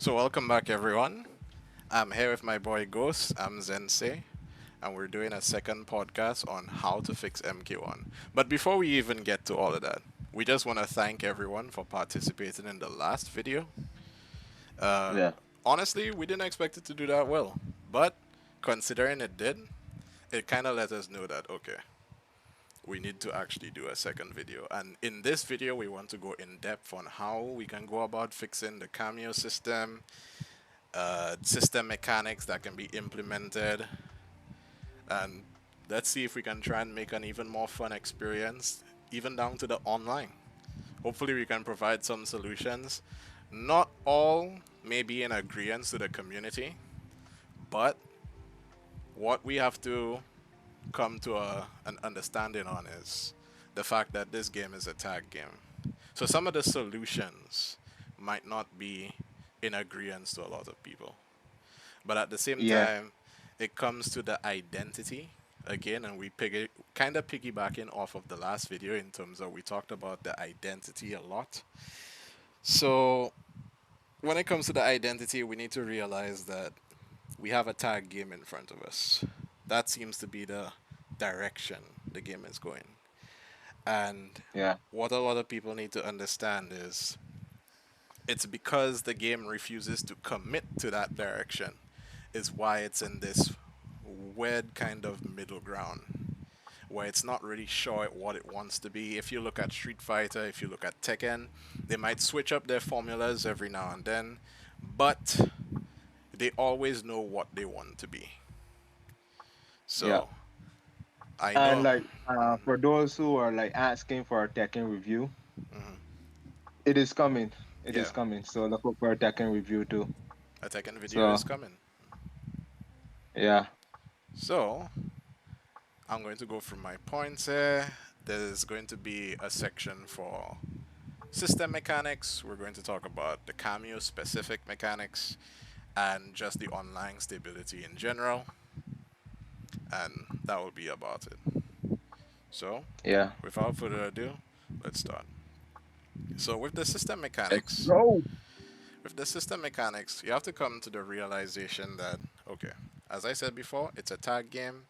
So welcome back everyone. I'm here with my boy Ghost, I'm Zensei, and we're doing a second podcast on how to fix MK1. But before we even get to all of that, we just want to thank everyone for participating in the last video. Uh, Yeah, Honestly, we didn't expect it to do that well, but considering it did, it kind of let us know that okay, we need to actually do a second video. And in this video, we want to go in depth on how we can go about fixing the cameo system, system mechanics that can be implemented, and let's see if we can try and make an even more fun experience, even down to the online. Hopefully, we can provide some solutions. Not all may be in agreement to the community, but what we have to come to an understanding on is the fact that this game is a tag game. So some of the solutions might not be in agreement to a lot of people. But at the same yeah, time, it comes to the identity again, and kind of piggybacking off of the last video in terms of we talked about the identity a lot. So when it comes to the identity, we need to realize that we have a tag game in front of us. That seems to be the direction the game is going. And yeah, what a lot of people need to understand is it's because the game refuses to commit to that direction is why it's in this weird kind of middle ground where it's not really sure what it wants to be. If you look at Street Fighter, if you look at Tekken, they might switch up their formulas every now and then, but they always know what they want to be. yeah. So I And know. like for those who are like asking for a Tekken review, Mhm. it is coming. It is Yeah, coming. So look out for a Tekken review too. a Tekken video So is coming. yeah, So I'm going to go through my points here. There's going to be a section for system mechanics. We're going to talk about the cameo specific mechanics and just the online stability in general, and that will be about it. So, yeah. without further ado, let's start. So, Let's go. with the system mechanics, you have to come to the realization that okay, as I said before, it's a tag game,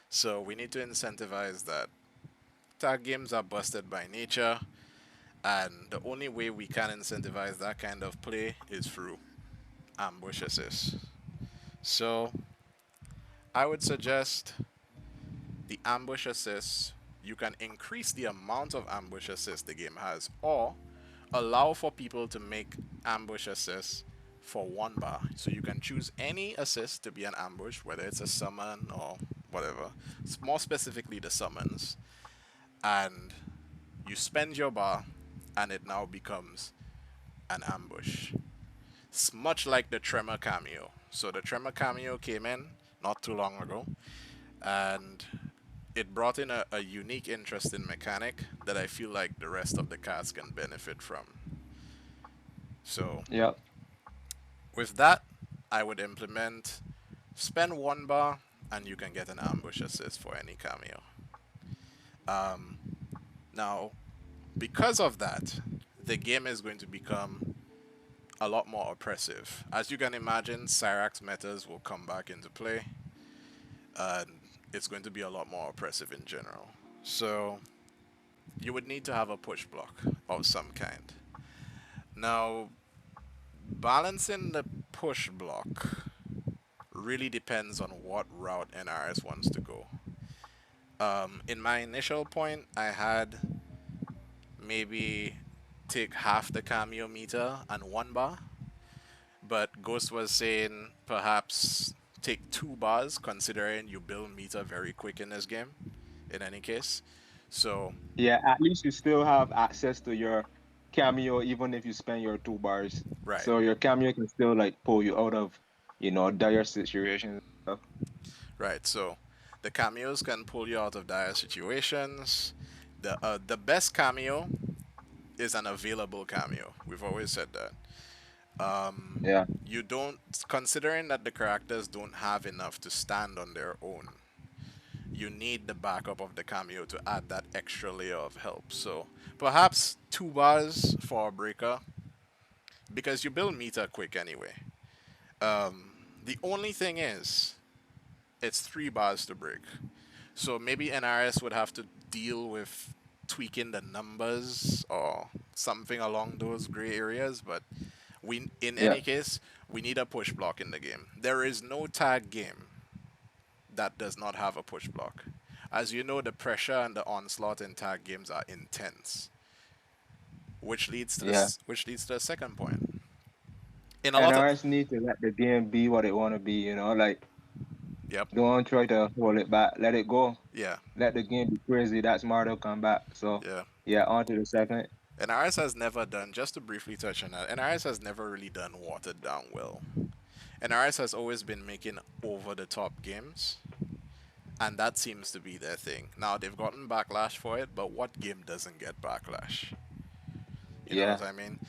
so we need to incentivize that. Tag games are busted by nature, and the only way we can incentivize that kind of play is through ambush assist. So I would suggest the ambush assist. You can increase the amount of ambush assist the game has, or allow for people to make ambush assist for one bar. So you can choose any assist to be an ambush, whether it's a summon or whatever. More specifically, the summons, and you spend your bar, and it now becomes an ambush. It's much like the Tremor cameo. So the Tremor cameo came in not too long ago, and it brought in a unique, interesting mechanic that I feel like the rest of the cast can benefit from. So Yeah, with that, I would implement spend one bar and you can get an ambush assist for any cameo. Um, Now, because of that, the game is going to become a lot more oppressive. As you can imagine, Cyrax metas will come back into play, and it's going to be a lot more oppressive in general. So, you would need to have a push block of some kind. Now, balancing the push block really depends on what route NRS wants to go. In my initial point, I had maybe take half the cameo meter and one bar, but Ghost was saying perhaps take 2 bars, considering you build meter very quick in this game. In any case, so yeah. At least you still have access to your cameo, even if you spend your 2 bars. right, So your cameo can still like pull you out of, dire situations and stuff. right. So the cameos can pull you out of dire situations. The best cameo is an available cameo. We've always said that. Yeah, You don't, considering that the characters don't have enough to stand on their own, you need the backup of the cameo to add that extra layer of help. So perhaps 2 bars for a breaker, because you build meter quick anyway. The only thing is, it's 3 bars to break. So maybe NRS would have to deal with tweaking the numbers or something along those gray areas, but in Yeah, any case, we need a push block in the game. There is no tag game that does not have a push block. As you know, the pressure and the onslaught in tag games are intense, yeah. which leads to the second point. In a And lot of NRS need to let the game be what it want to be. Like Yep, don't try to hold it back. Let it go. yeah, Let the game be crazy. That's Mortal Kombat. So yeah. yeah, on to the second. NRS has never done, just to briefly touch on that, NRS has never really done watered down well. NRS has always been making over the top games, and that seems to be their thing. Now, they've gotten backlash for it, but what game doesn't get backlash? You know Yeah, what I mean?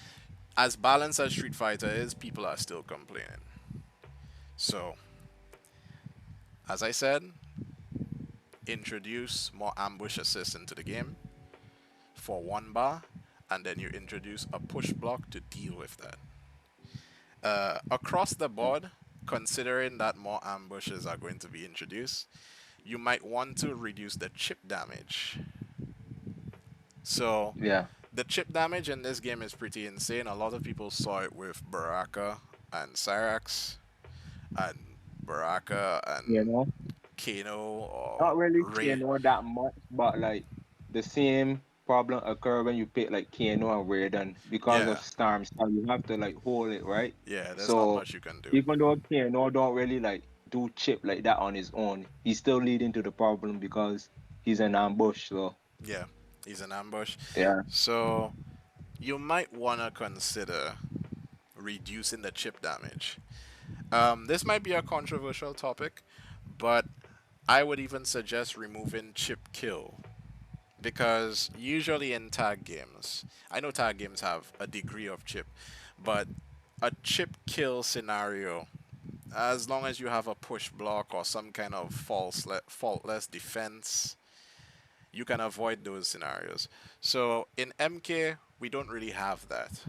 As balanced as Street Fighter is, people are still complaining. So, as I said, introduce more ambush assist into the game for 1 bar, and then you introduce a push block to deal with that. Across the board, considering that more ambushes are going to be introduced, you might want to reduce the chip damage. So, yeah. the chip damage in this game is pretty insane. A lot of people saw it with Baraka and Cyrax, and Baraka You and know, Kano or not really Ray. Kano that much, but like the same problem occur when you pick like Kano and Raiden because Yeah, of Storm Style. You have to like hold it right. yeah, there's not So much you can do. even though Kano don't really like do chip like that on his own, he's still leading to the problem because he's an ambush. So Yeah, he's an ambush. yeah, So, you might want to consider reducing the chip damage. This might be a controversial topic, but I would even suggest removing chip kill because usually in tag games, I know tag games have a degree of chip, but a chip kill scenario, as long as you have a push block or some kind of faultless defense, you can avoid those scenarios. So in MK, we don't really have that,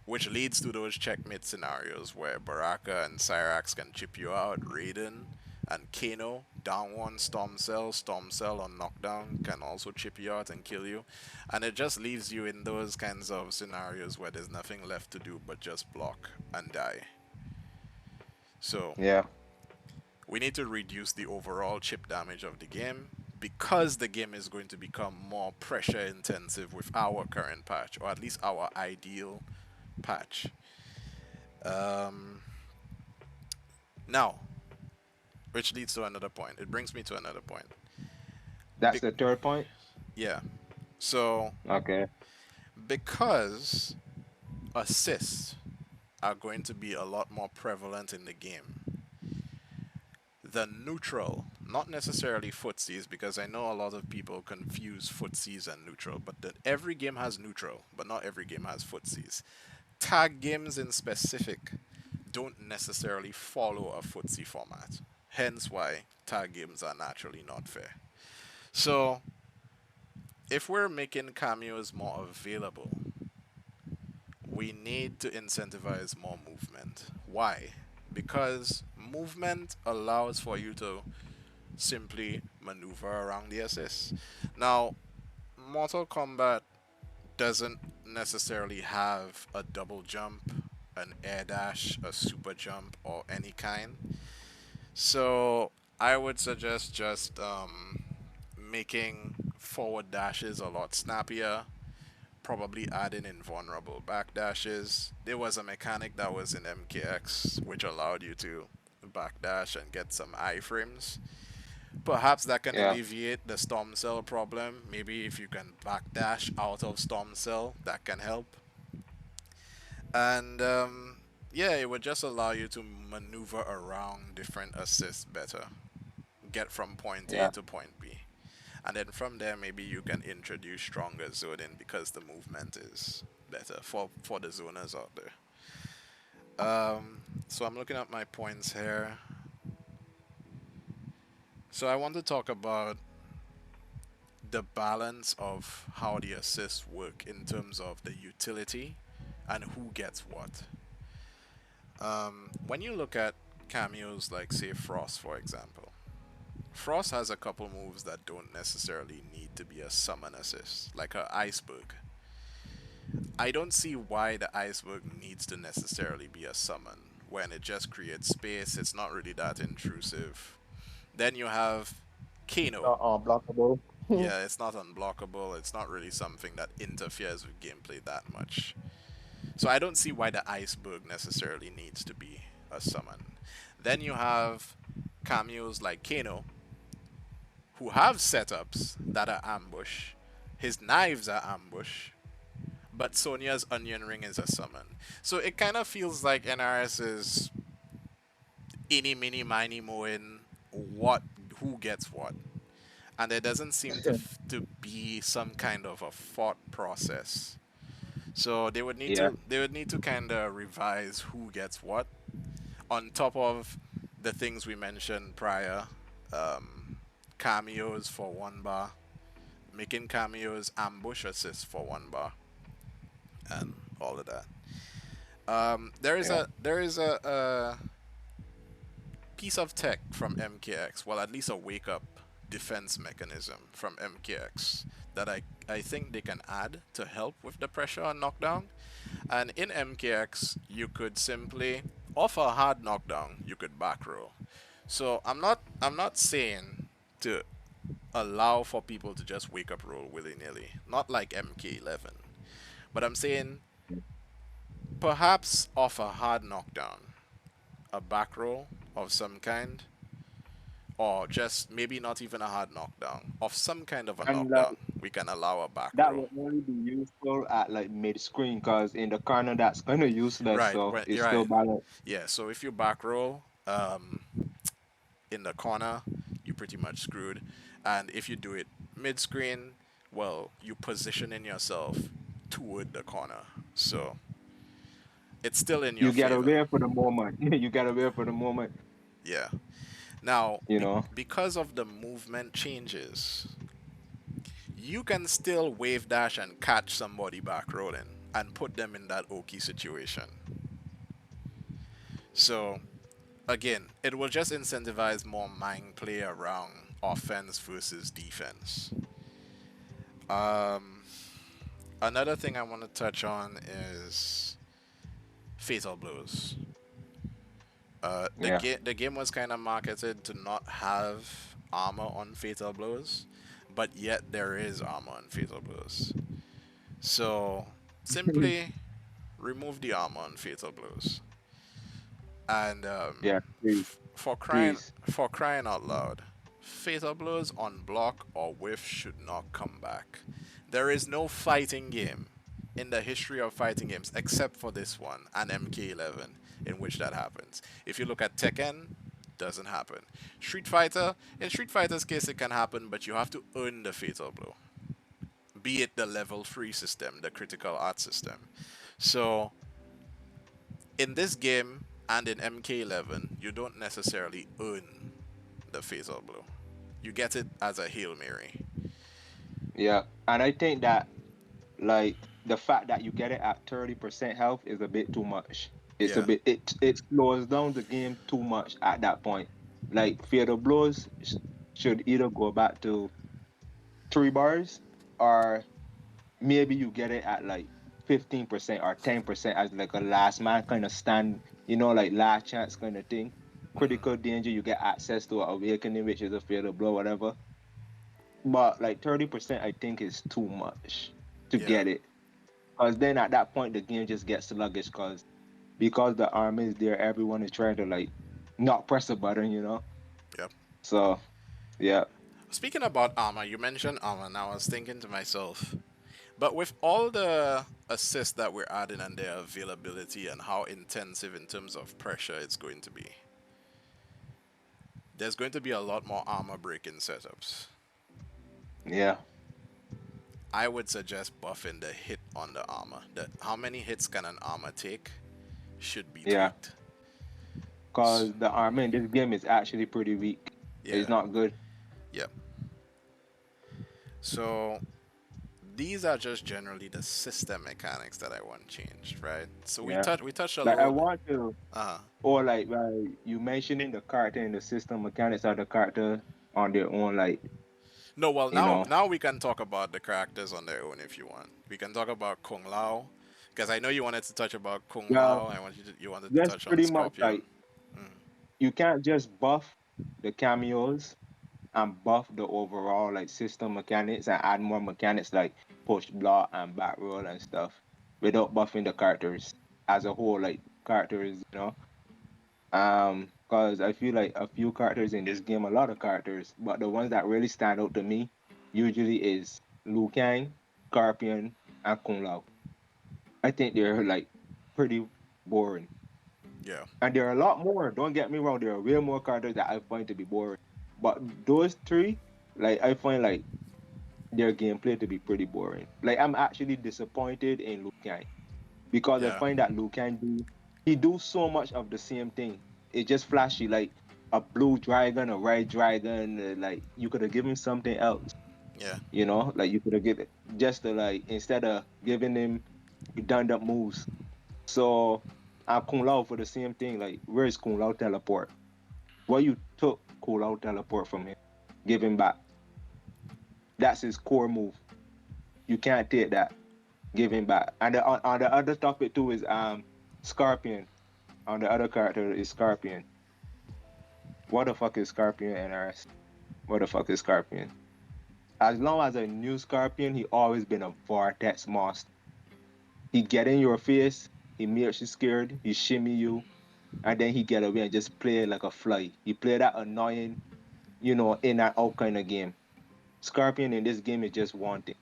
which leads to those checkmate scenarios where Baraka and Cyrax can chip you out, Raiden and Kano, down one Storm Cell on knockdown can also chip you out and kill you. And it just leaves you in those kinds of scenarios where there's nothing left to do but just block and die. So yeah, we need to reduce the overall chip damage of the game because the game is going to become more pressure intensive with our current patch, or at least our ideal patch. Um, Now, which leads to another point. It brings me to another point. that's Be- the third point. yeah. So, Okay. because assists are going to be a lot more prevalent in the game, the neutral, not necessarily footsies, because I know a lot of people confuse footsies and neutral, but that every game has neutral, but not every game has footsies. Tag games in specific don't necessarily follow a footsie format. Hence why tag games are naturally not fair. So, if we're making cameos more available, we need to incentivize more movement. Why? Because movement allows for you to simply maneuver around the assist. Now, Mortal Kombat doesn't necessarily have a double jump, an air dash, a super jump, or any kind. So I would suggest just making forward dashes a lot snappier, probably adding invulnerable back dashes. There was a mechanic that was in MKX which allowed you to backdash and get some iframes. Perhaps that can Yeah, alleviate the storm cell problem. Maybe if you can backdash out of storm cell, that can help. And yeah, it would just allow you to maneuver around different assists better. Get from point A yeah, to point B. And then from there, maybe you can introduce stronger zoning because the movement is better for the zoners out there. So I'm looking at my points here. So I want to talk about the balance of how the assists work in terms of the utility and who gets what. When you look at cameos like, say, Frost, for example, Frost has a couple moves that don't necessarily need to be a summon assist, like her iceberg. I don't see why the iceberg needs to necessarily be a summon when it just creates space. It's not really that intrusive. Then you have Kano. Not unblockable. Yeah, it's not unblockable. It's not really something that interferes with gameplay that much. So I don't see why the iceberg necessarily needs to be a summon. Then you have cameos like Kano, who have setups that are ambush. His knives are ambush, but Sonia's onion ring is a summon. So it kind of feels like NRS is any mini miny moing what who gets what, and there doesn't seem to be some kind of a thought process. So Yeah, they would need to kind of revise who gets what on top of the things we mentioned prior. Um, Cameos for 1 bar, making cameos ambush assist for 1 bar, and all of that. yeah. There is a piece of tech from MKX, well, at least a wake up defense mechanism from MKX that I think they can add to help with the pressure on knockdown. And in MKX, you could simply off a hard knockdown, you could back roll. So I'm not saying to allow for people to just wake up roll willy nilly, not like MK11, but I'm saying perhaps off a hard knockdown, a back roll of some kind, or just maybe not even a hard knockdown, of some kind of a And like knockdown, we can allow a back that roll. will only be useful at like mid screen, because in the corner that's kind of useless. Right, So when it's you're still right. balanced. Yeah, so if you back roll in the corner, you're pretty much screwed. And if you do it mid screen, well, you positioning yourself toward the corner. So it's still in your You gotta favor. wait for the moment. You gotta wait for the moment. Yeah. Now, You know. because of the movement changes, you can still wave dash and catch somebody back rolling and put them in that Oki situation. So, again, it will just incentivize more mind play around offense versus defense. Um, Another thing I want to touch on is fatal blows. Yeah. The game was kind of marketed to not have armor on fatal blows, but yet there is armor on fatal blows. So simply remove the armor on fatal blows, and Yeah. Please. Please. for crying out loud, fatal blows on block or whiff should not come back. There is no fighting game in the history of fighting games except for this one and MK11 in which that happens. If you look at Tekken, doesn't happen. Street Fighter, in Street Fighter's case it can happen, but you have to earn the fatal blow. Be it the level 3 system, the critical art system. So in this game and in MK11, you don't necessarily earn the fatal blow. You get it as a Hail Mary. Yeah. And I think that like the fact that you get it at 30% health is a bit too much. It's a Yeah. bit it slows down the game too much at that point. Like fatal blows should either go back to 3 bars, or maybe you get it at like 15% or 10% as like a last man kind of stand, like last chance kind of thing. Critical danger, you get access to awakening, which is a fatal blow, whatever. But like 30%, I think is too much to Yeah. get it. Because then at that point, the game just gets sluggish, because the army is there, everyone is trying to like not press a button. Yep. So, yeah, Speaking about armor, you mentioned armor, and I was thinking to myself, but with all the assists that we're adding and their availability and how intensive in terms of pressure it's going to be, there's going to be a lot more armor breaking setups. yeah, I would suggest buffing the hit on the armor. How many hits can an armor take should be yeah. tweaked. Because the army in this game is actually pretty weak. It's Yeah, not good. yep. So these are just generally the system mechanics that I want changed, right? So Yeah. we touched a Like I little. want to, Uh, or like you mentioning the character and the system mechanics of the character on their own, like no, well you know. now we can talk about the characters on their own if you want. We can talk about Kung Lao, because I know you wanted to touch about Kung Yeah, Lao. You wanted to that's touch on pretty much Scorpion. like you can't just buff the cameos and buff the overall like system mechanics and add more mechanics like push block and back roll and stuff without buffing the characters as a whole, like characters, you know. Because I feel like a few characters in this game, a lot of characters, but the ones that really stand out to me usually is Liu Kang, Scorpion, and Kung Lao. I think they're like pretty boring. Yeah, And there are a lot more. Don't get me wrong. There are way more characters that I find to be boring. But those three, like I find like their gameplay to be pretty boring. Like I'm actually disappointed in Liu Kang because I yeah, find that Liu Kang he do so much of the same thing. It's just flashy, like a blue dragon, a red dragon. Like you could have given something else, yeah, you know. Like you could have given just to like instead of giving him redundant moves. So Kung Lao for the same thing. Like where is Kung Lao teleport? Why you took Kung Lao teleport from him? Give him back. That's his core move. You can't take that. Give him back. And on the other topic too is Scorpion. On the other character is Scorpion. What the fuck is Scorpion, NRS? What the fuck is Scorpion? As long as I knew Scorpion, he always been a vortex monster. He get in your face, he makes you scared, he shimmy you, and then he get away and just play like a fly. He play that annoying, in and out kind of game. Scorpion in this game is just one thing.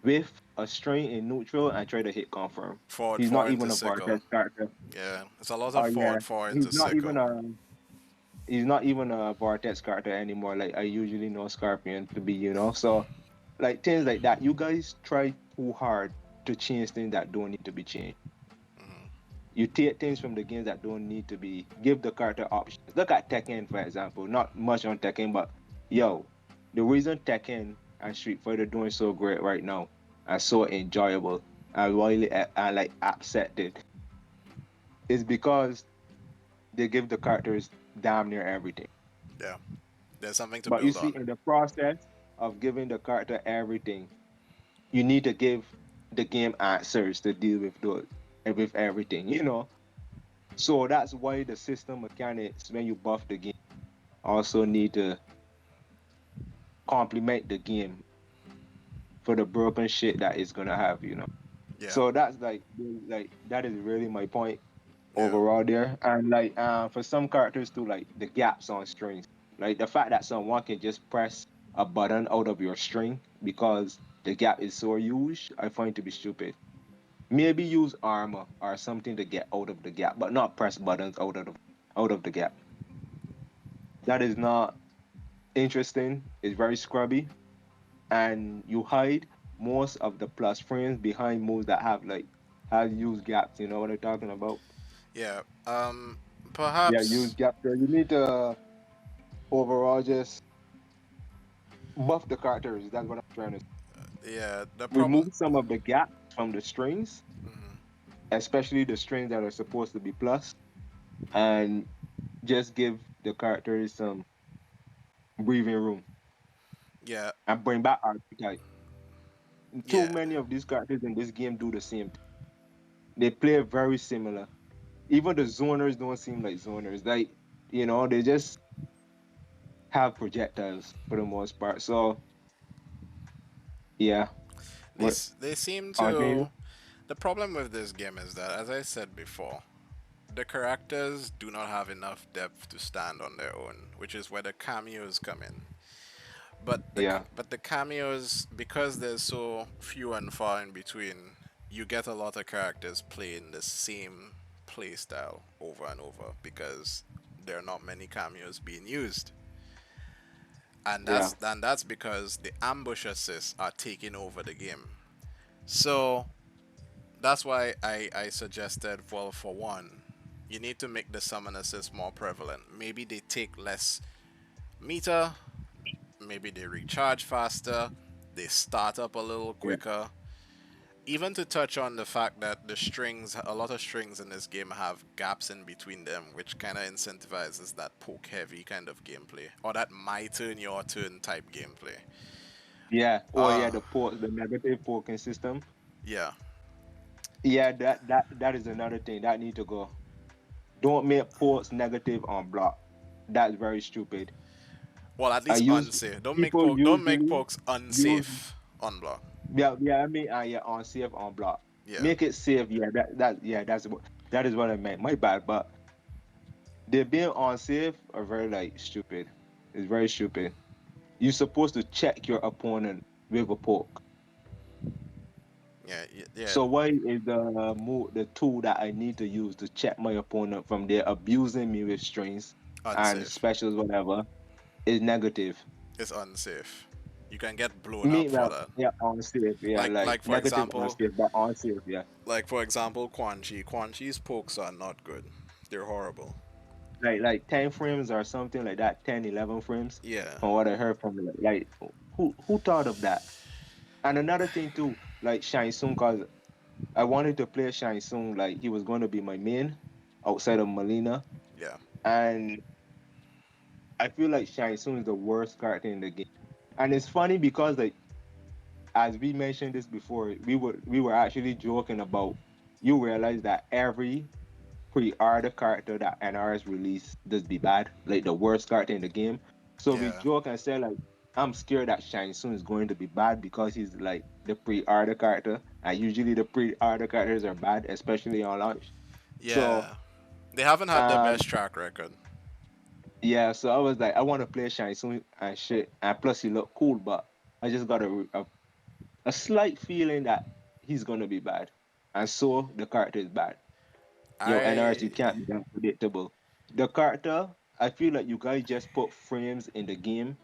With a string in neutral and try to hit confirm. forward He's not four even into a sickle. vortex character. Yeah, it's a lot of Oh yeah. forward four He's into not even sickle. a he's not even a vortex character anymore. Like I usually know Scorpion to be. So like things like that. You guys try too hard to change things that don't need to be changed. You take things from the games that don't need to be. Give the character options. Look at Tekken, for example. Not much on Tekken, but yo, the reason Tekken and Street Fighter doing so great right now and so enjoyable and really and like accepted is because they give the characters damn near everything. Yeah, there's something to But you build see, on. in the process of giving the character everything, you need to give the game answers to deal with those with everything. So that's why the system mechanics, when you buff the game, also need to complement the game for the broken shit that it's gonna have. Yeah, So that's like that is really my point yeah, overall there. And like for some characters too, like the gaps on strings. Like the fact that someone can just press a button out of your string because the gap is so huge, I find to be stupid. Maybe use armor or something to get out of the gap, but not press buttons out of the gap. That is not interesting. It's very scrubby, and you hide most of the plus frames behind moves that have use gaps. You know what I'm talking about? yeah. Yeah, use Perhaps. gaps. So you need to overall just buff the characters. That's what I'm trying to say. Yeah, the problem. Remove some of the gaps from the strings, especially the strings that are supposed to be plus, and just give the characters some breathing room Yeah, and bring back archetype. Too yeah, many of these characters in this game do the same thing. They play very similar. Even the zoners don't seem like zoners. Like, they just have projectiles for the most part. So yeah. What they seem continue? to. The problem with this game is that, as I said before, the characters do not have enough depth to stand on their own, which is where the cameos come in. Yeah. But the cameos, because there's so few and far in between, you get a lot of characters playing the same play style over and over because there are not many cameos being used, Yeah. and that's because the ambush assists are taking over the game. So that's why I suggested, well, for one, you need to make the summon assist more prevalent. Maybe they take less meter, maybe they recharge faster, They start up a little Yeah. quicker. Even to touch on the fact that a lot of strings in this game have gaps in between them, which kind of incentivizes that poke heavy kind of gameplay, or that my turn, your turn type gameplay. Yeah. Oh yeah, Uh, the negative poking system. yeah. Yeah, that is another thing that need to go. Don't make ports negative on block. That's very stupid. Well, at I least use unsafe. people Don't make usually pokes use unsafe on block. yeah, I mean yeah, on safe on block. Yeah. Make it safe, yeah, that is what I meant. My bad, but they being unsafe are very like stupid. It's very stupid. You're supposed to check your opponent with a poke. Yeah. Yeah. So why is the tool that I need to use to check my opponent from there abusing me with strings and Unsafe. specials, whatever, is negative? It's unsafe. You can get blown Me, up for well, that. yeah, unsafe, yeah, like For negative example, unsafe, but unsafe, yeah. Quan Chi. Quan Chi's pokes are not good. They're horrible. Like 10 frames or something like that, 10, 11 frames, Yeah. from what I heard from like who thought of that? And another thing too, like Shang Tsung, cause I wanted to play Shang Tsung like he was going to be my main outside of Melina, Yeah. and I feel like Shang Tsung is the worst character in the game. And it's funny because like as we mentioned this before, we were actually joking about, you realize that every pre-order character that NRS released does be bad, like the worst character in the game. So we Yeah. joke and say like, I'm scared that Shang Tsung is going to be bad because he's like the pre-order character, and usually the pre-order characters are bad, especially on launch. So Yeah. They haven't had the um best track record. yeah, so I was like, I want to play Shang Tsung and shit, and plus he looked cool, but I just got a slight feeling that he's gonna be bad, and so the character is bad. Yo, NRS, you I can't be that predictable. The character, I feel like you guys just put frames in the game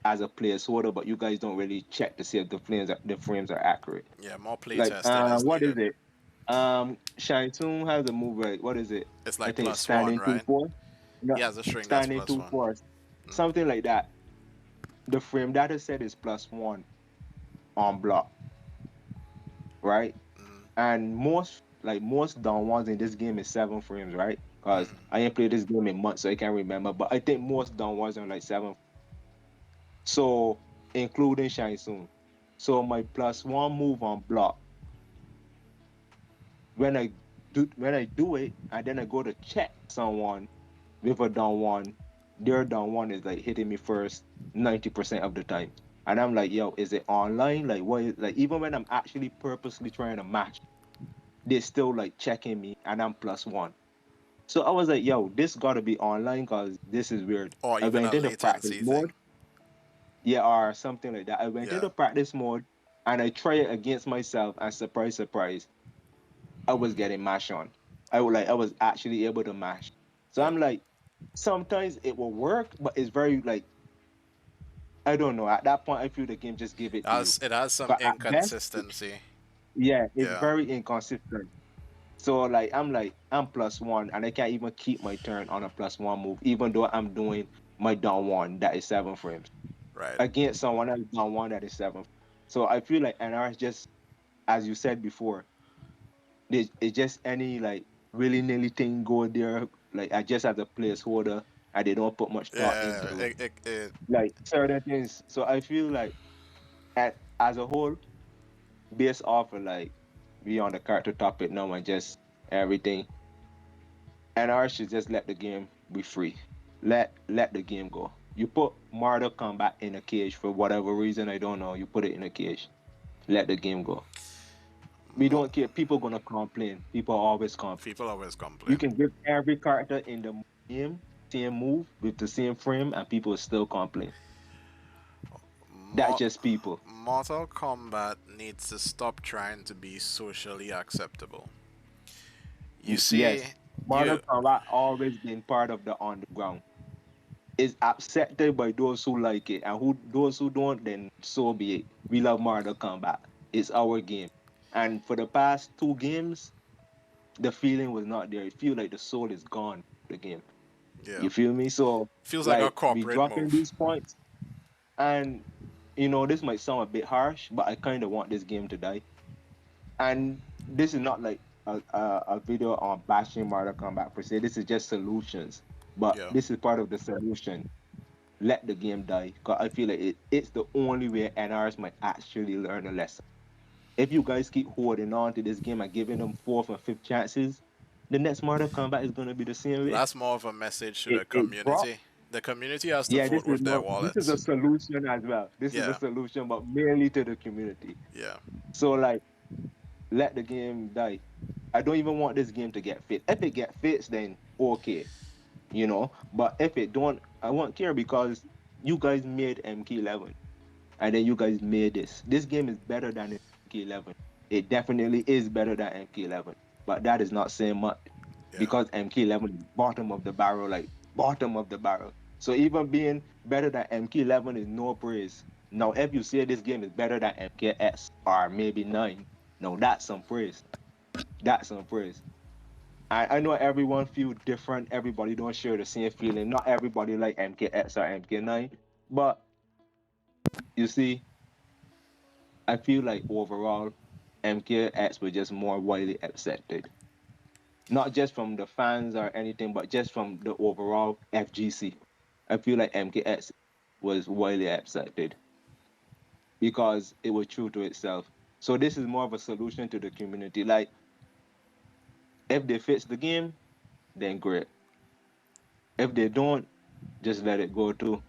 as a placeholder, but you guys don't really check to see if the frames are accurate. Yeah, more Like, playtesting is what is needed. it? Shang Tsung has a move right. What is it? It's I like think it's plus one, standing two right? four. No, He has a string that's standing plus two one. four, something like that. The frame data set is +1 on block, right? Mm, And most down ones in this game is 7 frames, right? Because mm. I ain't played this game in months, so I can't remember. But I think most down ones are like 7. So including Shine Soon. So my +1 move on block, when I do it and then I go to check someone with a down one, their down one is like hitting me first 90% of the time. And I'm like, yo, is it online? Like what is, like even when I'm actually purposely trying to match, they still like checking me and I'm +1. So I was like, yo, this gotta be online because this is weird. Or I even a went into practice latency mode, thing. yeah, or something like that. I went Yeah. into practice mode and I try it against myself, and surprise, surprise, I was getting mash on. I was actually able to mash. So Yep. I'm like, sometimes it will work, but it's very like, I don't know. At that point, I feel the game just give it to you. It has some But at best, inconsistency. yeah, it's Yeah. very inconsistent. So like I'm +1 and I can't even keep my turn on a +1 move, even though I'm doing my down one that is 7 frames Right. against someone else down one that is 7. So I feel like NR just, as you said before, it's just any like willy nilly thing go there. Like I just as a placeholder and they don't put much thought Yeah. into It like certain things. So I feel like as a whole, based off of like we on the character topic now and just everything, NR should just let the game be free. Let the game go. You put Mortal Kombat in a cage for whatever reason, I don't know. You put it in a cage. Let the game go. We mo- don't care. People gonna complain. People always complain. people always You complain. can give every character in the game same move with the same frame, and people still complain. That's Mo- just people. Mortal Kombat needs to stop trying to be socially acceptable. You see, Yes, Mortal you Kombat always been part of the underground. It's accepted by those who like it, and who those who don't, then so be it. We love Mortal Kombat. It's our game, and for the past 2 games, the feeling was not there. It feel like the soul is gone. The game. yeah You feel me? So feels like a like we corporate dropping move. these points, and this might sound a bit harsh, but I kind of want this game to die. And this is not like a video on bashing Mortal Kombat per se. This is just solutions. But Yeah. this is part of the solution. Let the game die. Cause I feel like it's the only way NRs might actually learn a lesson. If you guys keep holding on to this game and giving them fourth and fifth chances, the next Mortal Kombat is gonna be the same way. That's more of a message to the It brought community. The community has to Yeah, vote with their this is a wallets. solution as well. This is a Yeah. solution, but mainly to the community. Yeah. So like, let the game die. I don't even want this game to get fit. If it get fixed, then okay. But if it don't, I won't care because you guys made MK11 and then you guys made this. This game is better than MK11. It definitely is better than MK11, but that is not saying much Yeah. because MK11 is bottom of the barrel, like bottom of the barrel. So even being better than MK11 is no praise. Now, if you say this game is better than MKS or maybe 9, no, that's some praise. That's some praise. I know everyone feel different. Everybody don't share the same feeling. Not everybody like MKX or MK9. But you see, I feel like overall, MKX was just more widely accepted. Not just from the fans or anything, but just from the overall FGC. I feel like MKX was widely accepted because it was true to itself. So this is more of a solution to the community. Like if they fix the game, then great. If they don't, just let it go too.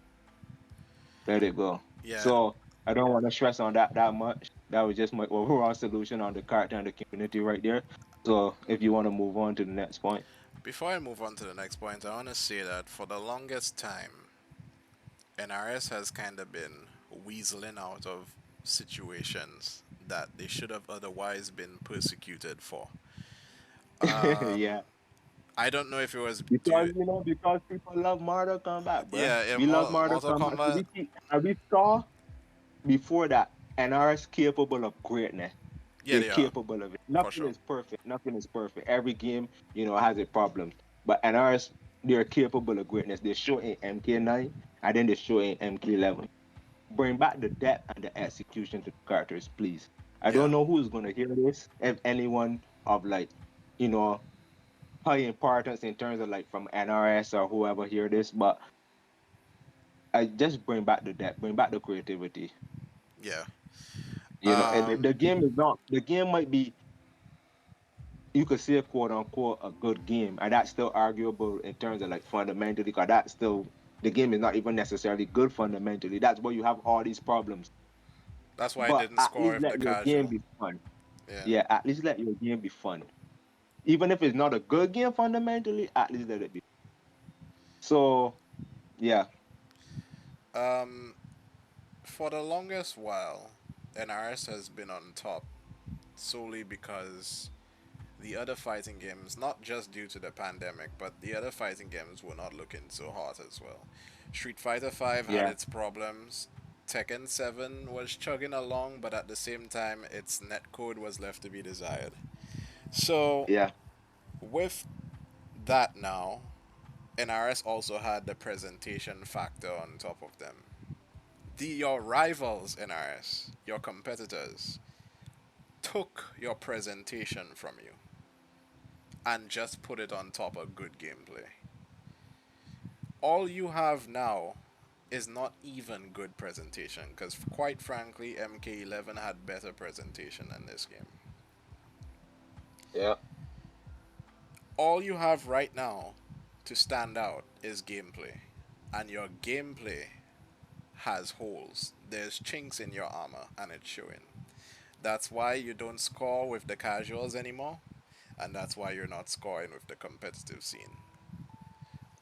Let it go. Yeah. So I don't want to stress on that much. That was just my overall solution on the character and the community right there. So if you want to move on to the next point. Before I move on to the next point, I want to say that for the longest time, NRS has kind of been weaseling out of situations that they should have otherwise been persecuted for. Yeah. I don't know if it was Because due. because people love Mortal Kombat, bruh. Yeah, in We love Mortal Mortal Kombat. So Kombat. we saw before that NRS capable of greatness. Yeah, They're they are, capable of it. for Nothing sure. is perfect. Nothing is perfect. Every game, has its problems. But NRS, they're capable of greatness. They show in MK9 and then they show in MK11. Bring back the depth and the execution to the characters, please. I Yeah, don't know who's gonna hear this. If anyone of like, you know, high importance in terms of like from NRS or whoever hear this, but I just bring back the depth, bring back the creativity. yeah. And the game is not the game might be you could say quote unquote a good game, and that's still arguable in terms of like fundamentally, because that's still the game is not even necessarily good fundamentally. That's where you have all these problems. That's why I But didn't at score least with the let your game casual. be fun. Yeah. Yeah, at least let your game be fun. Even if it's not a good game fundamentally, at least let it be. So yeah, Um, for the longest while, NRS has been on top solely because the other fighting games, not just due to the pandemic, but the other fighting games were not looking so hot as well. Street Fighter V had yeah, its problems. Tekken 7 was chugging along, but at the same time, its netcode was left to be desired. So, yeah, with that now, NRS also had the presentation factor on top of them. Your rivals, NRS, your competitors, took your presentation from you and just put it on top of good gameplay. All you have now is not even good presentation, because quite frankly, MK11 had better presentation than this game. yeah, All you have right now to stand out is gameplay, and your gameplay has holes. There's chinks in your armor, and it's showing. That's why you don't score with the casuals anymore, and that's why you're not scoring with the competitive scene.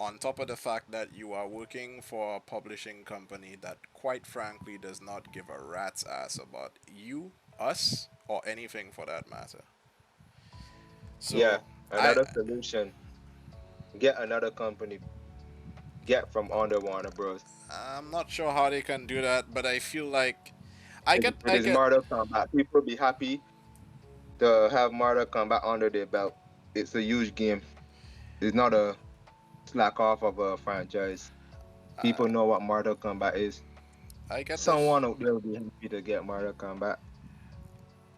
On top of the fact that you are working for a publishing company that, quite frankly, does not give a rat's ass about you, us, or anything for that matter. yeah. So, I. Another solution: get another company, get from under Warner Bros. I'm not sure how they can do that, but I feel like I get It I is get Mortal Kombat. People be happy to have Mortal Kombat under their belt. It's a huge game. It's not a slack off of a franchise. People know what Mortal Kombat is. I get the Someone out there will be happy to get Mortal Kombat.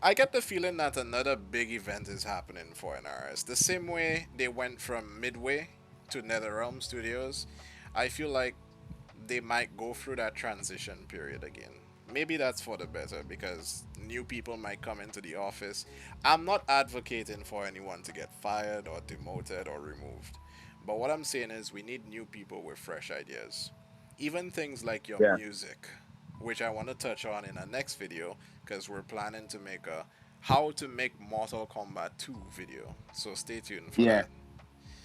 I get the feeling that another big event is happening for NRS. The same way they went from Midway to NetherRealm Studios, I feel like they might go through that transition period again. Maybe that's for the better because new people might come into the office. I'm not advocating for anyone to get fired or demoted or removed. But what I'm saying is we need new people with fresh ideas. Even things like your Yeah, music, which I want to touch on in our next video because we're planning to make a how to make Mortal Kombat 2 video. So stay tuned for yeah. that.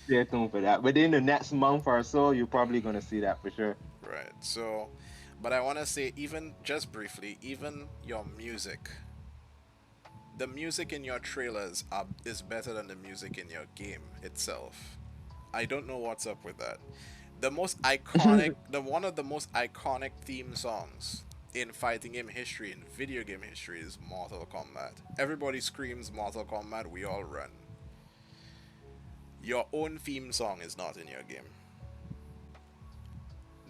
Stay tuned for that. Within the next month or so, you're probably gonna see that for sure. Right. So, but I want to say, even just briefly, even your music, the music in your trailers is better than the music in your game itself. I don't know what's up with that. The most iconic, the one of the most iconic theme songs in fighting game history, in video game history, is Mortal Kombat. Everybody screams Mortal Kombat, we all run. Your own theme song is not in your game.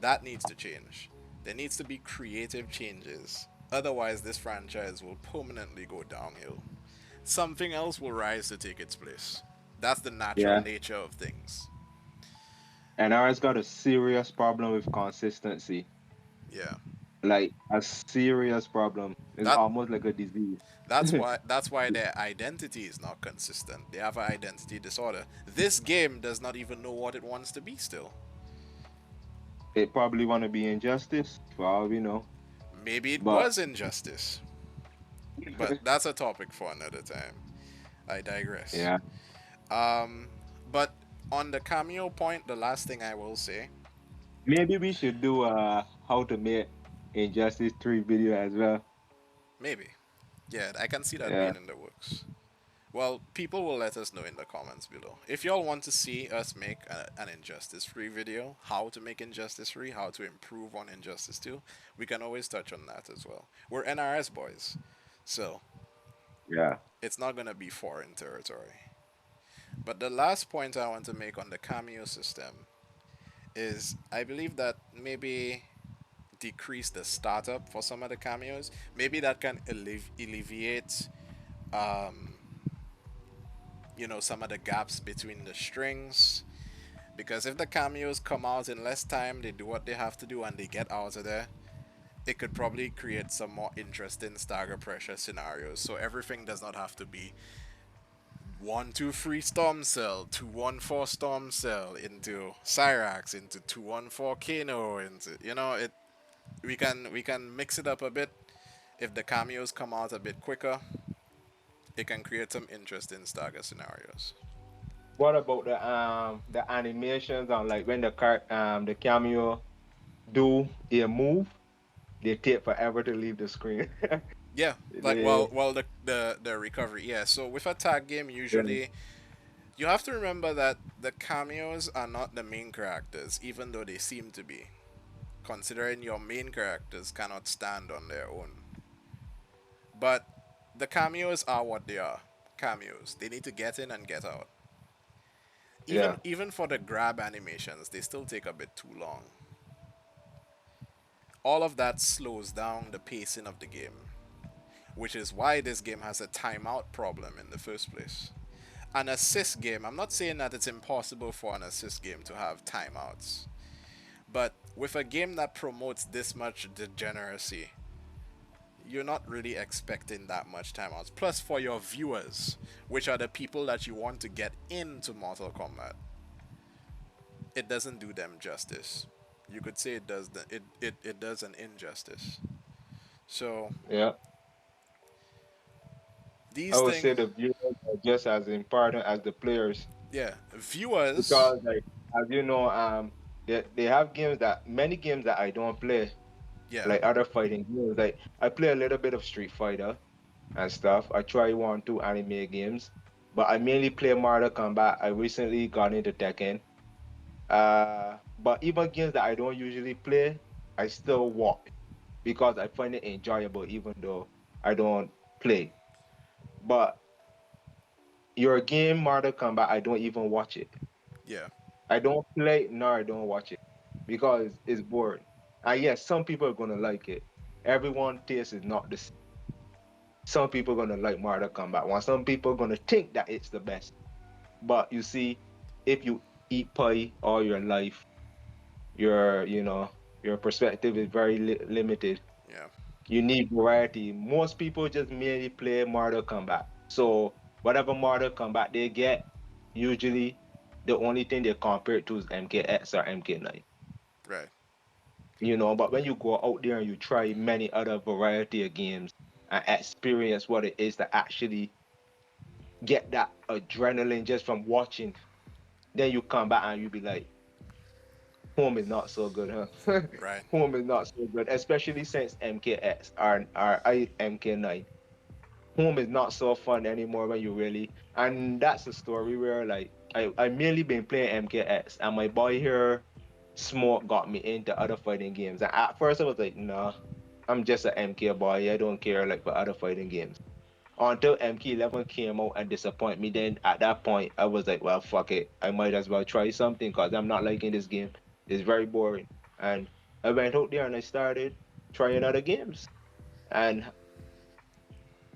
That needs to change. There needs to be creative changes. Otherwise, this franchise will permanently go downhill. Something else will rise to take its place. That's the natural Yeah. nature of things. And ours got a serious problem with consistency. Yeah. Like a serious problem. It's That almost like a disease. that's why their identity is not consistent. They have an identity disorder. This game does not even know what it wants to be still. It probably want to be injustice, for all we know. Maybe it But was injustice. But that's a topic for another time. I digress. yeah, Um, but on the cameo point, the last thing I will say, maybe we should do a how to make Injustice 3 video as well. maybe. Yeah, I can see that Yeah, being in the works. Well, people will let us know in the comments below. If y'all want to see us make an Injustice Free video, how to make Injustice Free, how to improve on Injustice 2, we can always touch on that as well. We're NRS boys, so yeah. it's not going to be foreign territory. But the last point I want to make on the cameo system is I believe that maybe decrease the startup for some of the cameos. Maybe that can alleviate, um, some of the gaps between the strings. Because if the cameos come out in less time, they do what they have to do and they get out of there, it could probably create some more interesting stagger pressure scenarios. So everything does not have to be 1-2-3 Storm Cell, 2-1-4 Storm Cell into Cyrax, into 2-1-4 Kano, into it. We can mix it up a bit. If the cameos come out a bit quicker, it can create some interesting stagger scenarios. What about the animations on like when the cameo do a move, they take forever to leave the screen. Yeah, like they, the recovery. Yeah, so with a tag game, yeah, usually you have to remember that the cameos are not the main characters, even though they seem to be. Considering your main characters cannot stand on their own, but the cameos are what they are. Cameos. They need to get in and get out. yeah, Even for the grab animations, they still take a bit too long. All of that slows down the pacing of the game, which is why this game has a timeout problem in the first place. An assist game, I'm not saying that it's impossible for an assist game to have timeouts, but with a game that promotes this much degeneracy, you're not really expecting that much timeouts. Plus, for your viewers, which are the people that you want to get into Mortal Kombat, it doesn't do them justice. You could say it does an injustice. So yeah. I these would things, say the viewers are just as important as the players yeah, viewers, because, like, as you know, they have games that many games that I don't play, yeah, like other fighting games. Like I play a little bit of Street Fighter and stuff. I try one, two anime games, but I mainly play Mortal Kombat. I recently got into Tekken. But even games that I don't usually play, I still watch because I find it enjoyable, even though I don't play. But your game, Mortal Kombat, I don't even watch it. yeah, I don't play, nor I don't watch it because it's boring. And yes, some people are gonna like it. Everyone taste is not the same. Some people are gonna like Mortal Kombat one. Some people are gonna think that it's the best. But you see, if you eat pie all your life, your perspective is very limited. Yeah. You need variety. Most people just merely play Mortal Kombat. So whatever Mortal Kombat they get, usually the only thing they compare it to is MKX or MK9. Right. But when you go out there and you try many other variety of games and experience what it is to actually get that adrenaline just from watching, then you come back and you be like, home is not so good, huh? Right. Home is not so good, especially since MKX or MK9. Home is not so fun anymore when you really, and that's a story where like I mainly been playing MKX and my boy here Smoke got me into other fighting games. And at first I was like, nah, I'm just an MK boy. I don't care like for other fighting games. Until MK11 came out and disappointed me, then at that point I was like, well, fuck it. I might as well try something because I'm not liking this game. It's very boring. And I went out there and I started trying other games. And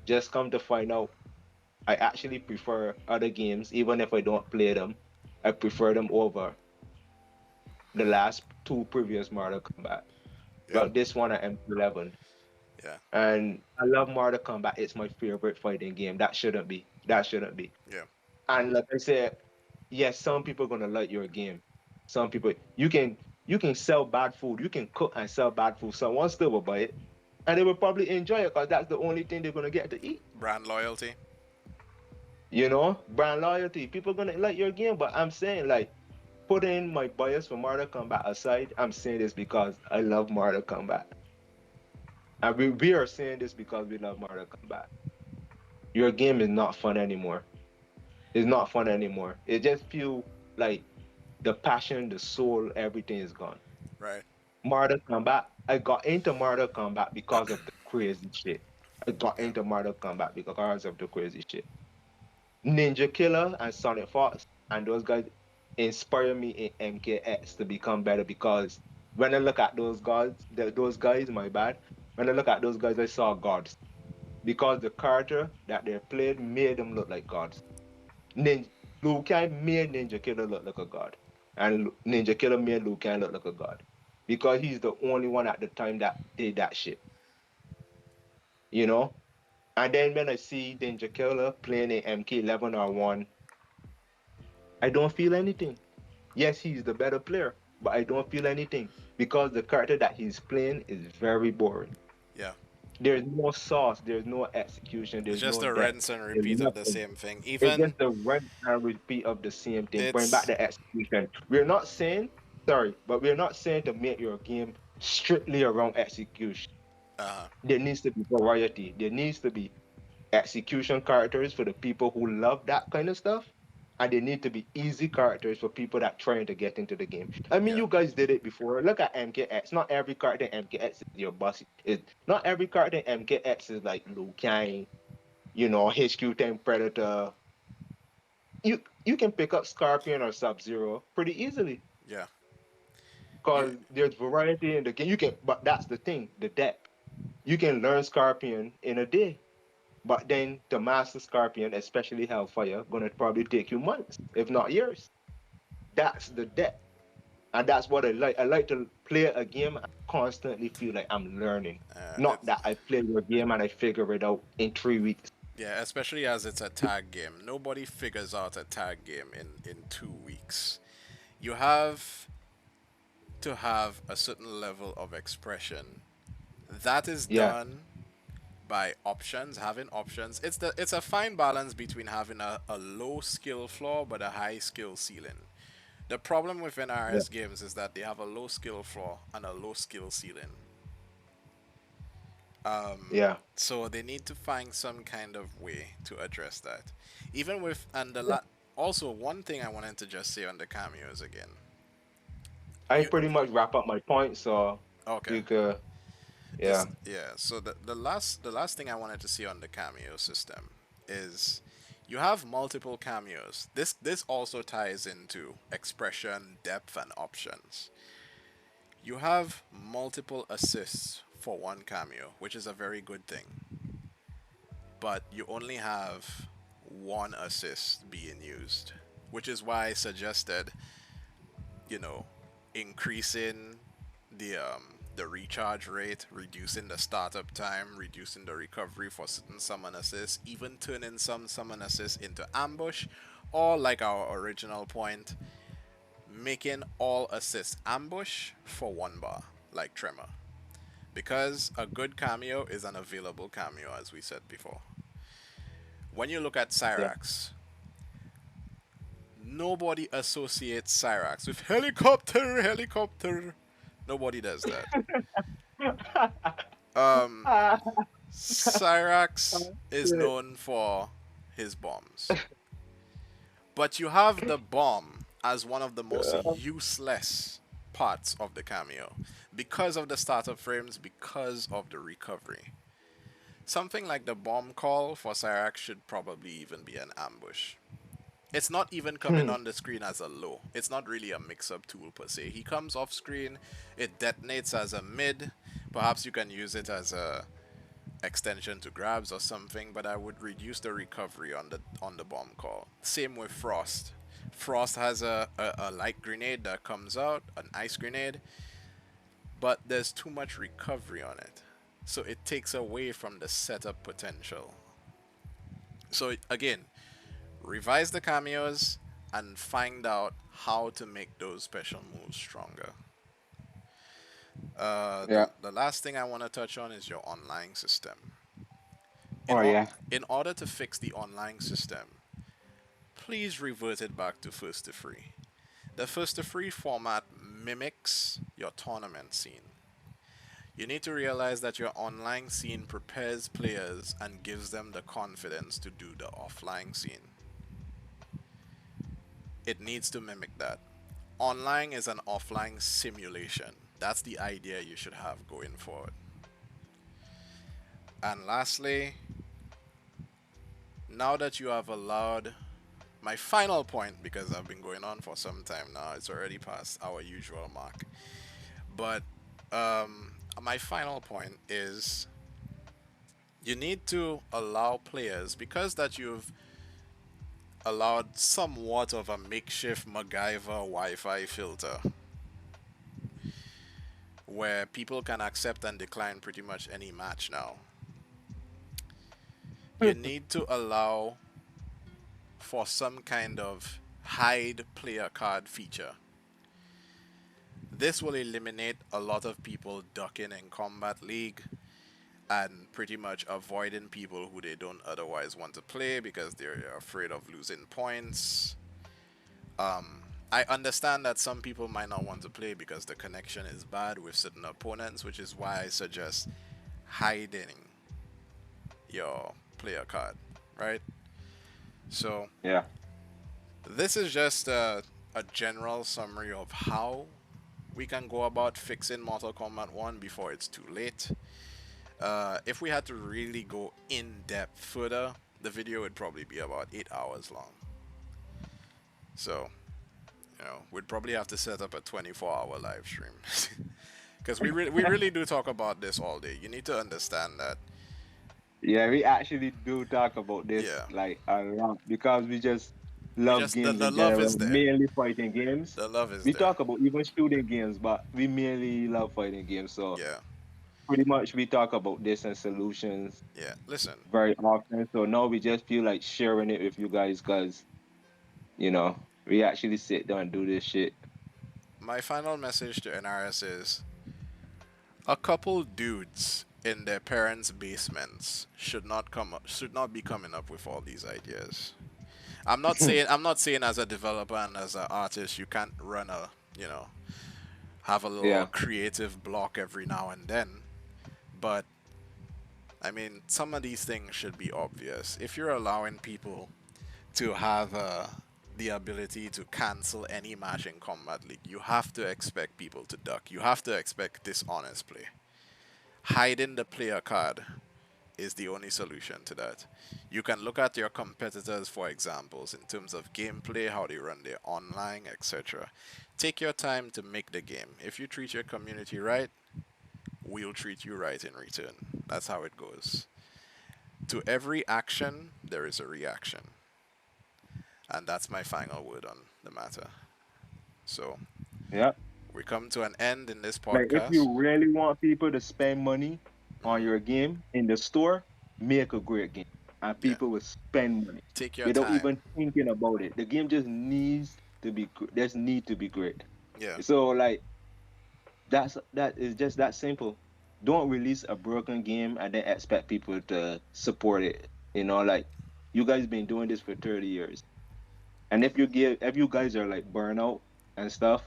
just come to find out, I actually prefer other games, even if I don't play them. I prefer them over the last two previous Mortal Kombat. Yeah. Well, this one at M11. Yeah. And I love Mortal Kombat. It's my favorite fighting game. That shouldn't be. That shouldn't be. Yeah. And like I said, yes, some people gonna like your game. Some people you can sell bad food. You can cook and sell bad food. Someone still will buy it. And they will probably enjoy it because that's the only thing they're gonna get to eat. Brand loyalty. Brand loyalty. People gonna like your game, but I'm saying like putting my bias for Mortal Kombat aside, I'm saying this because I love Mortal Kombat. And we are saying this because we love Mortal Kombat. Your game is not fun anymore. It's not fun anymore. It just feel like the passion, the soul, everything is gone. Right. Mortal Kombat, I got into Mortal Kombat because of the crazy shit. I got Yeah. into Mortal Kombat because of the crazy shit. Ninja Killer and Sonic Fox and those guys inspire me in MKX to become better because when I look at those guys, my bad. When I look at those guys, I saw gods because the character that they played made them look like gods. Ninja Liu Kang made Ninja Killer look like a god, and Ninja Killer made Liu Kang look like a god because he's the only one at the time that did that shit, you know. And then when I see Ninja Killer playing in MK11 or one, I don't feel anything. Yes, he's the better player, but I don't feel anything because the character that he's playing is very boring. Yeah. There's no sauce, there's no execution, It's there's just no a depth, rinse and there's repeat of the nothing. same thing. It's Even just the run and repeat of the same thing. Bring back it's the execution. We're not saying, sorry, but we're not saying to make your game strictly around execution. uh There needs to be variety. There needs to be execution characters for the people who love that kind of stuff. And they need to be easy characters for people that trying to get into the game. I mean, yeah. you guys did it before. Look at MKX. Not every character in MKX is your boss. Not every character in MKX is like Liu Kang, HQ10 Predator. You can pick up Scorpion or Sub Zero pretty easily Yeah. You because there's variety in the game. But that's the thing, the depth. You can learn Scorpion in a day. But then to master Scorpion, especially Hellfire, gonna probably take you months, if not years. That's the depth. And that's what I like. I like to play a game and constantly feel like I'm learning. Not it's that I play your game and I figure it out in 3 weeks. yeah, especially as it's a tag game. Nobody figures out a tag game in 2 weeks. You have to have a certain level of expression. That is Yeah, done by options, having options. It's a fine balance between having a low skill floor but a high skill ceiling. The problem with yeah, NRS games is that they have a low skill floor and a low skill ceiling. yeah. So they need to find some kind of way to address that. Even with and Yeah. also one thing I wanted to just say on the cameos again. I You pretty much wrap up my point, so okay? you could, This yeah, yeah. So the last thing I wanted to see on the cameo system is you have multiple cameos. This also ties into expression, depth, and options. You have multiple assists for one cameo, which is a very good thing, but you only have one assist being used, which is why I suggested, you know, increasing the recharge rate, reducing the startup time, reducing the recovery for certain summon assists, even turning some summon assists into ambush, or like our original point, making all assists ambush for one bar, like Tremor. Because a good cameo is an available cameo, as we said before. When you look at Yeah. Cyrax, nobody associates Cyrax with helicopter, helicopter. Nobody does that. Um, Ah, Cyrax is shit. known for his bombs. But you have the bomb as one of the most useless parts of the cameo because of the startup frames, because of the recovery. Something like the bomb call for Cyrax should probably even be an ambush. It's not even coming Hmm. on the screen as a low. It's not really a mix-up tool per se. He comes off screen, it detonates as a mid. Perhaps you can use it as a extension to grabs or something, but I would reduce the recovery on the bomb call. Same with Frost. Frost has a light grenade that comes out, an ice grenade, but there's too much recovery on it. So it takes away from the setup potential. So again, revise the cameos and find out how to make those special moves stronger. Yeah. The last thing I want to touch on is your online system. In, Oh or- yeah. in order to fix the online system, please revert it back to first to free. The first to free format mimics your tournament scene. You need to realize that your online scene prepares players and gives them the confidence to do the offline scene. It needs to mimic that. Online is an offline simulation. That's the idea you should have going forward. And lastly, now that you have allowed my final point, because I've been going on for some time now, it's already past our usual mark. But my final point is you need to allow players, because that you've allowed somewhat of a makeshift MacGyver Wi-Fi filter where people can accept and decline pretty much any match now. You need to allow for some kind of hide player card feature. This will eliminate a lot of people ducking in Combat League and pretty much avoiding people who they don't otherwise want to play because they're afraid of losing points. I understand that some people might not want to play because the connection is bad with certain opponents, which is why I suggest hiding your player card, right? So, Yeah. this is just a general summary of how we can go about fixing Mortal Kombat 1 before it's too late. If we had to really go in depth further, the video would probably be about 8 hours long. So, we'd probably have to set up a 24-hour live stream. Because we really do talk about this all day. You need to understand that. Yeah, we actually do talk about this Yeah, like a lot because we just we love just games the in love general, is there. mainly fighting games. The love is We there. talk about even shooting games, but we mainly love fighting games. So Yeah, pretty much we talk about this and solutions yeah. Listen, very often. So now we just feel like sharing it with you guys because, we actually sit down and do this shit. my final message to NRS is a couple dudes in their parents' basements should not be coming up with all these ideas. I'm not saying as a developer and as an artist you can't run a have a little Yeah. creative block every now and then, but I mean some of these things should be obvious. If you're allowing people to have the ability to cancel any match in Combat League, you have to expect people to duck. You have to expect dishonest play. Hiding the player card is the only solution to that. You can look at your competitors for examples in terms of gameplay, how they run their online, etc. Take your time to make the game. If you treat your community right, we'll treat you right in return. That's how it goes. To every action, there is a reaction. And that's my final word on the matter. So, Yeah. we come to an end in this Like if podcast. you really want people to spend money on Hmm. your game in the store, make a great game. And Yeah, people will spend money take your without time. even thinking about it. The game just needs to be just need to be great. Yeah, So like that is just that simple. Don't release a broken game and then expect people to support it. You know, like you guys been doing this for 30 years. And if you guys are like burnout and stuff,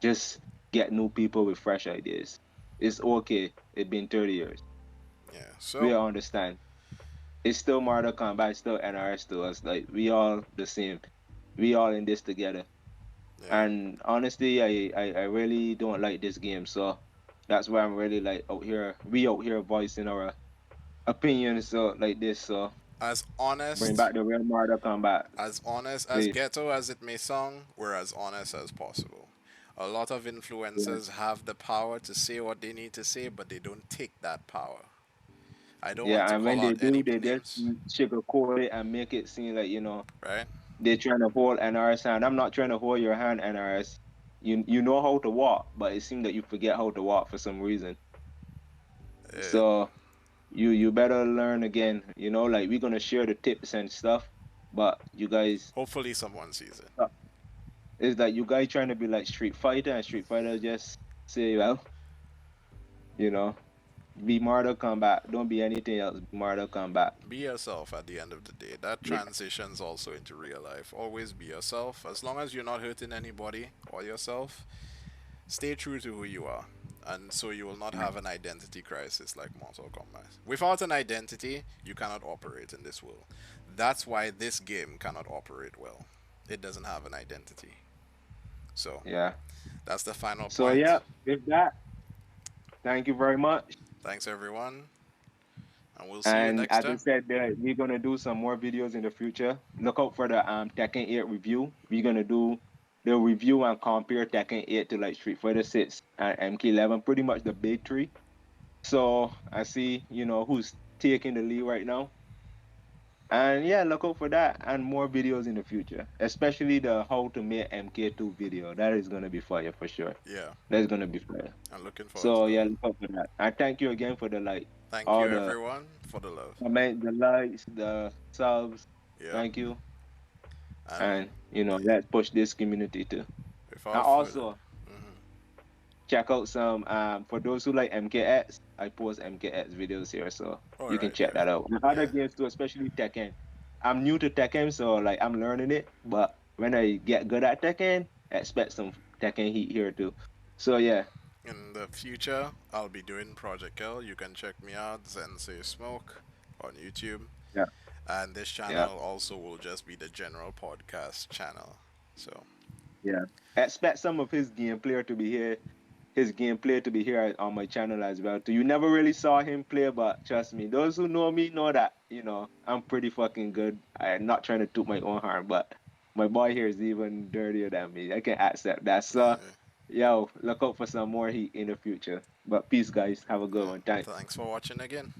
just get new people with fresh ideas. It's okay. It's been 30 years. yeah. We So, all understand. It's still Mortal Kombat, it's still NRS to us. Like we all the same. We all in this together. yeah. And honestly, I really don't like this game. So that's why I'm really like out here. We out here voicing our opinions so like this. So As bring honest, back the real Mortal Kombat, as please. ghetto as it may sound, we're as honest as possible. A lot of Yeah. influencers have the power to say what they need to say, but they don't take that power. I don't want Yeah, to and when call they out do, any they just names, sugarcoat it and make it seem like, right? they're trying to hold NRS hand. I'm not trying to hold your hand, NRS. You know how to walk, but it seems that you forget how to walk for some reason. Uh, So you better learn again. Like we're gonna share the tips and stuff, but you guys hopefully, someone sees it. is that you guys trying to be like Street Fighter, and Street Fighter just say, well, you know, be Mortal Kombat. Don't be anything else. Be Mortal Kombat. Be yourself at the end of the day. That Yeah, transitions also into real life. Always be yourself. As long as you're not hurting anybody or yourself, stay true to who you are. And so you will not have an identity crisis like Mortal Kombat. Without an identity, you cannot operate in this world. That's why this game cannot operate well. It doesn't have an identity. So yeah. that's the final So point. yeah, with that, thank you very much. Thanks everyone, and we'll see you And next as I time. said, we're gonna do some more videos in the future. Look out for the Tekken 8 review. We're gonna do the review and compare Tekken 8 to like Street Fighter 6 and MK11, pretty much the big three. So I see, who's taking the lead right now. And yeah, look out for that and more videos in the future, especially the how to make MK2 video. That is gonna be fire for sure. Yeah, That's gonna be fire. I'm looking forward to So that. yeah, look out for that. I thank you again for the like Thank you all the everyone for the love. comment, the likes, the subs. Yeah, Thank you. and And let's push this community too. And without further, also mhm. check out some for those who like MKX, I post MKX videos here, so All you can right, check yeah, that out. And other yeah, games too, especially Tekken. I'm new to Tekken, so like I'm learning it, but when I get good at Tekken, expect some Tekken heat here too. So yeah, in the future, I'll be doing Project L. You can check me out, Sensei Smoke, on YouTube. yeah, And this yeah, channel also will just be the general podcast channel. So, yeah. Expect some of his gameplay to be here on my channel as well too. You never really saw him play, but trust me, those who know me know that, I'm pretty fucking good. I'm not trying to toot my own horn, but my boy here is even dirtier than me. I can accept that. So, yo, look out for some more heat in the future. But peace, guys. Have a good one. Thanks. thanks for watching again.